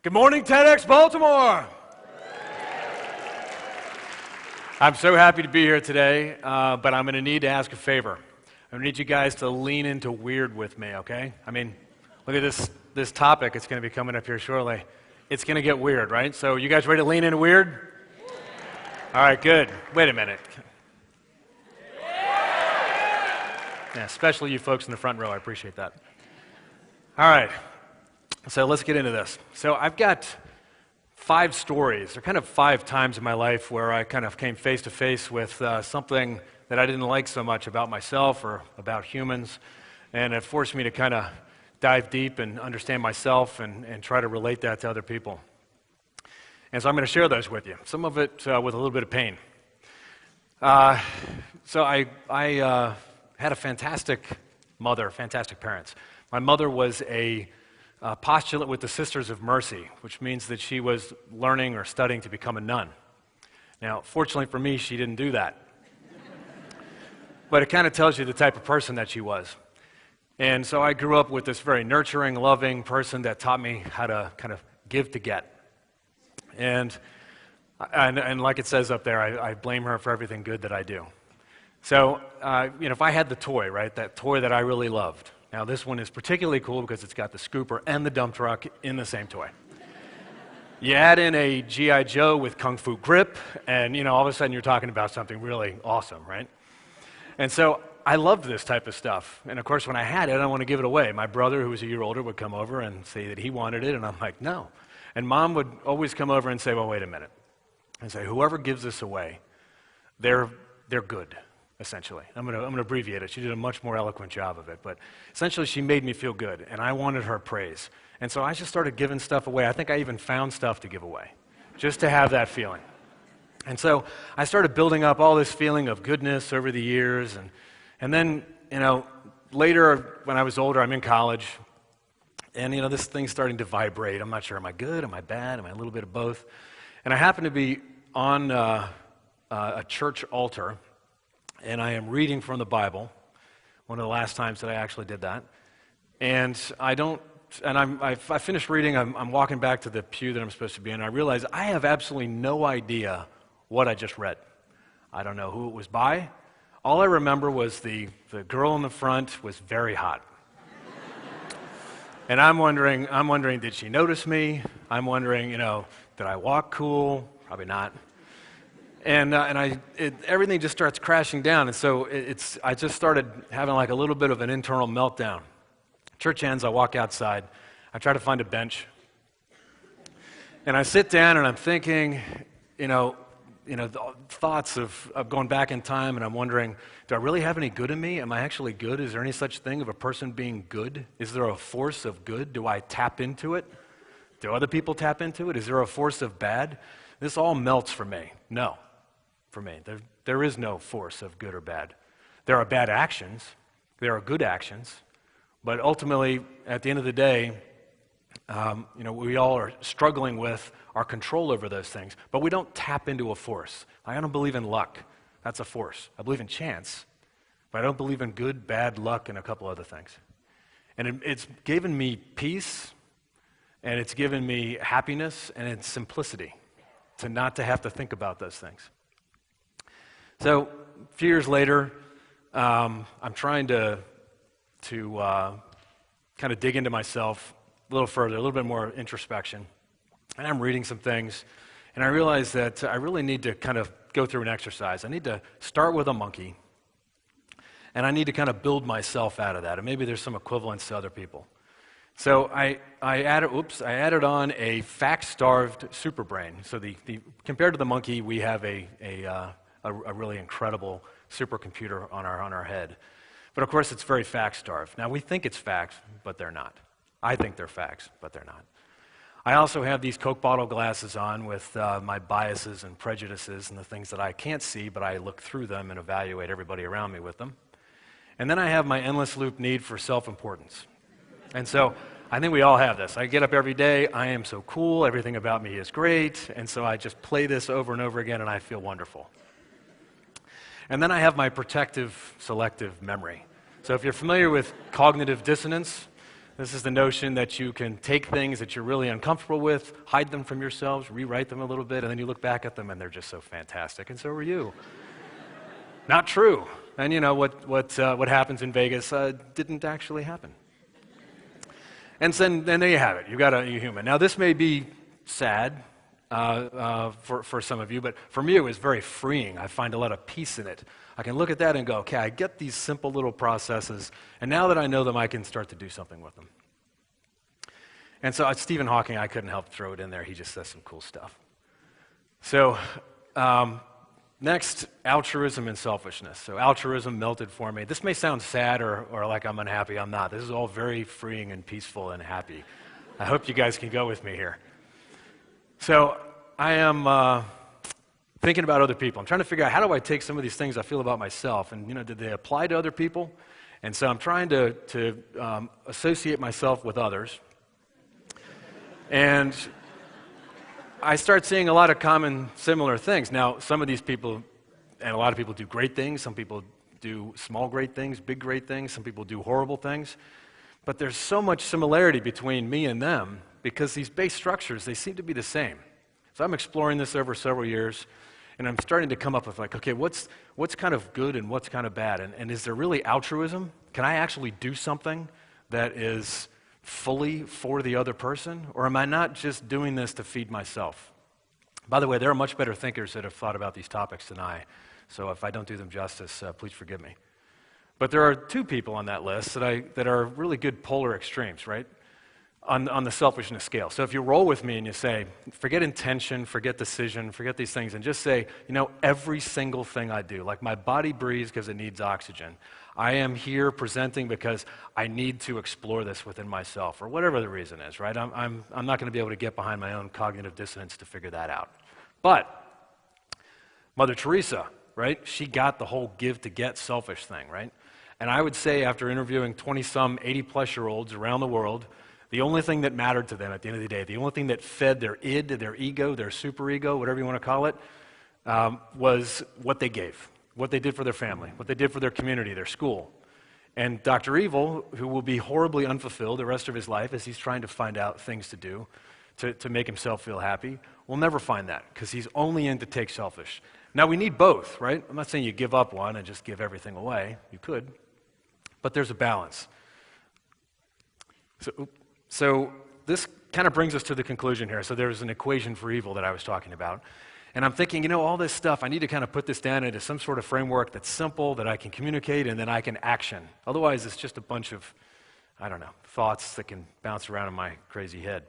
Good morning, TEDxBaltimore! I'm so happy to be here today, but I'm going to need to ask a favor. I'm going to need you guys to lean into weird with me, okay? I mean, look at this topic. It's going to be coming up here shortly. It's going to get weird, right? So you guys ready to lean into weird? All right, good. Wait a minute. Yeah, especially you folks in the front row. I appreciate that. All right. So let's get into this. So I've got 5 stories. They're kind of 5 times in my life where I kind of came face to face with something that I didn't like so much about myself or about humans, and it forced me to kind of dive deep and understand myself and try to relate that to other people. And so I'm going to share those with you, some of it with a little bit of pain. So I had a fantastic mother, fantastic parents. My mother was a postulate with the Sisters of Mercy, which means that she was learning or studying to become a nun. Now, fortunately for me, she didn't do that. But it kind of tells you the type of person that she was. And so I grew up with this very nurturing, loving person that taught me how to kind of give to get. And like it says up there, I blame her for everything good that I do. So, if I had the toy, right, that toy that I really loved. Now, this one is particularly cool because it's got the scooper and the dump truck in the same toy. You add in a G.I. Joe with Kung Fu grip, and, all of a sudden you're talking about something really awesome, right? And so I loved this type of stuff. And, of course, when I had it, I didn't want to give it away. My brother, who was a year older, would come over and say that he wanted it, and I'm like, no. And Mom would always come over and say, well, wait a minute. And say, whoever gives this away, they're good. Essentially. I'm going to abbreviate it. She did a much more eloquent job of it. But essentially, she made me feel good, and I wanted her praise. And so I just started giving stuff away. I think I even found stuff to give away, just to have that feeling. And so I started building up all this feeling of goodness over the years. And then, later, when I was older, I'm in college, and, this thing's starting to vibrate. I'm not sure, am I good? Am I bad? Am I a little bit of both? And I happen to be on a church altar, and I am reading from the Bible, one of the last times that I actually did that. And I finished reading, I'm walking back to the pew that I'm supposed to be in, and I realize I have absolutely no idea what I just read. I don't know who it was by. All I remember was the girl in the front was very hot. And I'm wondering, did she notice me? I'm wondering, did I walk cool? Probably not. And everything just starts crashing down, and so I just started having like a little bit of an internal meltdown. Church ends, I walk outside, I try to find a bench, and I sit down and I'm thinking, the thoughts of going back in time, and I'm wondering, do I really have any good in me? Am I actually good? Is there any such thing of a person being good? Is there a force of good? Do I tap into it? Do other people tap into it? Is there a force of bad? This all melts for me. No. For me. There is no force of good or bad. There are bad actions. There are good actions. But ultimately, at the end of the day, we all are struggling with our control over those things. But we don't tap into a force. I don't believe in luck. That's a force. I believe in chance. But I don't believe in good, bad, luck, and a couple other things. And it's given me peace, and it's given me happiness, and it's simplicity to not to have to think about those things. So a few years later, I'm trying to kind of dig into myself a little further, a little bit more introspection. And I'm reading some things, and I realize that I really need to kind of go through an exercise. I need to start with a monkey, and I need to kind of build myself out of that. And maybe there's some equivalence to other people. So I added on a fact-starved superbrain. So compared to the monkey, we have a really incredible supercomputer on our head. But of course, it's very fact-starved. Now, we think it's facts, but they're not. I think they're facts, but they're not. I also have these Coke bottle glasses on with my biases and prejudices and the things that I can't see, but I look through them and evaluate everybody around me with them. And then I have my endless loop need for self-importance. And so I think we all have this. I get up every day, I am so cool, everything about me is great, and so I just play this over and over again, and I feel wonderful. And then I have my protective selective memory. So if you're familiar with cognitive dissonance, This is the notion that you can take things that you're really uncomfortable with, hide them from yourselves, rewrite them a little bit, and then you look back at them and they're just so fantastic, and so are you. Not true. And you know what happens in Vegas didn't actually happen. And then there you have it. You've got a human. Now this may be sad for some of you, but for me it was very freeing. I find a lot of peace in it. I can look at that and go, okay, I get these simple little processes, and now that I know them, I can start to do something with them. And so Stephen Hawking, I couldn't help throw it in there. He just says some cool stuff. So next, altruism and selfishness. So altruism melted for me. This may sound sad or like I'm unhappy. I'm not. This is all very freeing and peaceful and happy. I hope you guys can go with me here. So I am thinking about other people. I'm trying to figure out how do I take some of these things I feel about myself and, did they apply to other people? And so I'm trying to associate myself with others. And I start seeing a lot of common, similar things. Now, some of these people, and a lot of people do great things. Some people do small great things, big great things. Some people do horrible things. But there's so much similarity between me and them because these base structures, they seem to be the same. So I'm exploring this over several years, and I'm starting to come up with like, okay, what's kind of good and what's kind of bad? And is there really altruism? Can I actually do something that is fully for the other person? Or am I not just doing this to feed myself? By the way, there are much better thinkers that have thought about these topics than I, so if I don't do them justice, please forgive me. But there are two people on that list that are really good polar extremes, right? On the selfishness scale. So if you roll with me and you say, forget intention, forget decision, forget these things, and just say, every single thing I do, like my body breathes because it needs oxygen. I am here presenting because I need to explore this within myself, or whatever the reason is, right? I'm not going to be able to get behind my own cognitive dissonance to figure that out. But Mother Teresa, right? She got the whole give to get selfish thing, right? And I would say after interviewing 20-some, 80-plus-year-olds around the world, the only thing that mattered to them at the end of the day, the only thing that fed their id, their ego, their superego, whatever you want to call it, was what they gave, what they did for their family, what they did for their community, their school. And Dr. Evil, who will be horribly unfulfilled the rest of his life as he's trying to find out things to do to make himself feel happy, will never find that because he's only in to take selfish. Now, we need both, right? I'm not saying you give up one and just give everything away. You could. But there's a balance. So this kind of brings us to the conclusion here. So there's an equation for evil that I was talking about. And I'm thinking, all this stuff, I need to kind of put this down into some sort of framework that's simple, that I can communicate, and then I can action. Otherwise, it's just a bunch of, thoughts that can bounce around in my crazy head.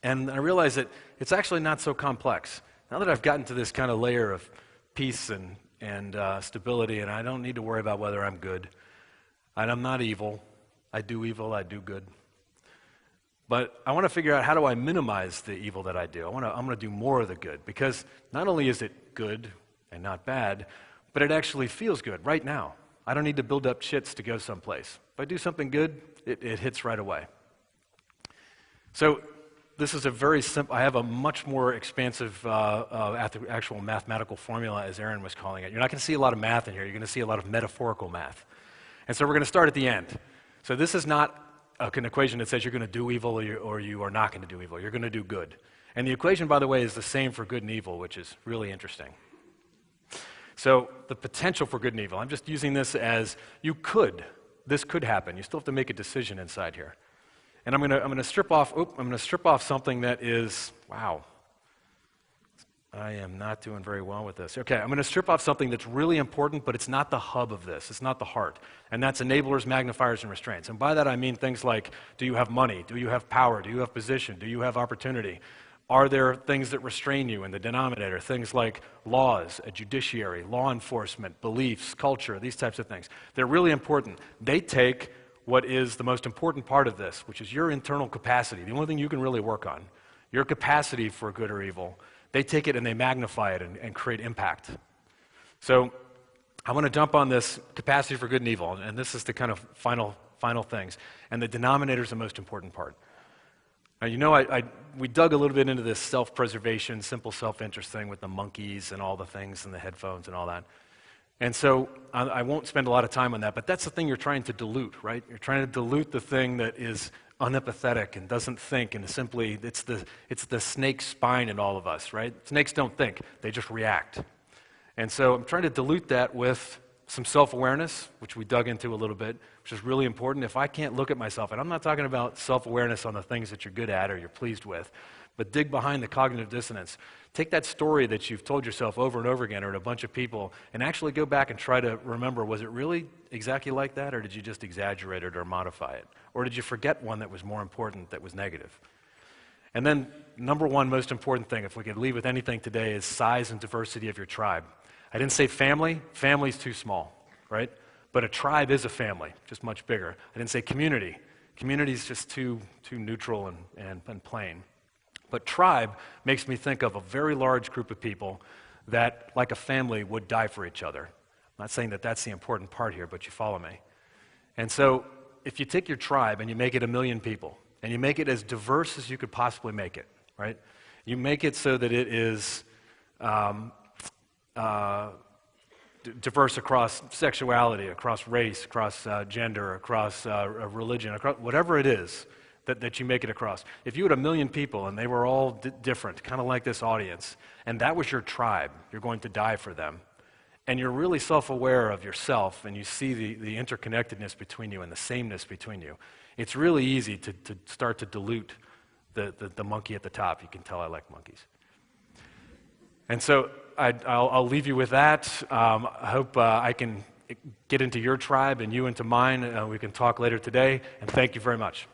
And I realize that it's actually not so complex. Now that I've gotten to this kind of layer of peace and stability, and I don't need to worry about whether I'm good, and I'm not evil. I do evil, I do good. But I want to figure out how do I minimize the evil that I do. I'm going to do more of the good because not only is it good and not bad, but it actually feels good right now. I don't need to build up shits to go someplace. If I do something good, it hits right away. So this is a very simple, I have a much more expansive actual mathematical formula, as Aaron was calling it. You're not going to see a lot of math in here. You're going to see a lot of metaphorical math. And so we're going to start at the end. So this is not an equation that says you're going to do evil or you are not going to do evil. You're going to do good. And the equation, by the way, is the same for good and evil, which is really interesting. So the potential for good and evil, I'm just using this as this could happen. You still have to make a decision inside here. And I'm going to strip off something that is, wow, I am not doing very well with this. Okay, I'm going to strip off something that's really important, but it's not the hub of this. It's not the heart. And that's enablers, magnifiers, and restraints. And by that I mean things like, do you have money? Do you have power? Do you have position? Do you have opportunity? Are there things that restrain you in the denominator? Things like laws, a judiciary, law enforcement, beliefs, culture, these types of things. They're really important. They take what is the most important part of this, which is your internal capacity, the only thing you can really work on, your capacity for good or evil. They take it and they magnify it and create impact. So I want to jump on this capacity for good and evil, and this is the kind of final things. And the denominator is the most important part. Now, we dug a little bit into this self-preservation, simple self-interest thing with the monkeys and all the things and the headphones and all that. And so I won't spend a lot of time on that, but that's the thing you're trying to dilute, right? You're trying to dilute the thing that is unempathetic and doesn't think and simply, it's the snake spine in all of us, right? Snakes don't think, they just react. And so I'm trying to dilute that with some self-awareness, which we dug into a little bit, which is really important. If I can't look at myself, and I'm not talking about self-awareness on the things that you're good at or you're pleased with, but dig behind the cognitive dissonance. Take that story that you've told yourself over and over again or to a bunch of people and actually go back and try to remember, was it really exactly like that, or did you just exaggerate it or modify it? Or did you forget one that was more important, that was negative? And then, number one most important thing, if we could leave with anything today, is size and diversity of your tribe. I didn't say family. Family's too small, right? But a tribe is a family, just much bigger. I didn't say community. Community's just too neutral and plain. But tribe makes me think of a very large group of people that, like a family, would die for each other. I'm not saying that that's the important part here, but you follow me. And so, if you take your tribe and you make it 1 million people, and you make it as diverse as you could possibly make it, right? You make it so that it is diverse across sexuality, across race, across gender, across religion, across whatever it is that you make it across. If you had 1 million people and they were all different, kind of like this audience, and that was your tribe, you're going to die for them, and you're really self-aware of yourself and you see the interconnectedness between you and the sameness between you, it's really easy to start to dilute the monkey at the top. You can tell I like monkeys. And so I'll leave you with that. I hope I can get into your tribe and you into mine. We can talk later today, and thank you very much.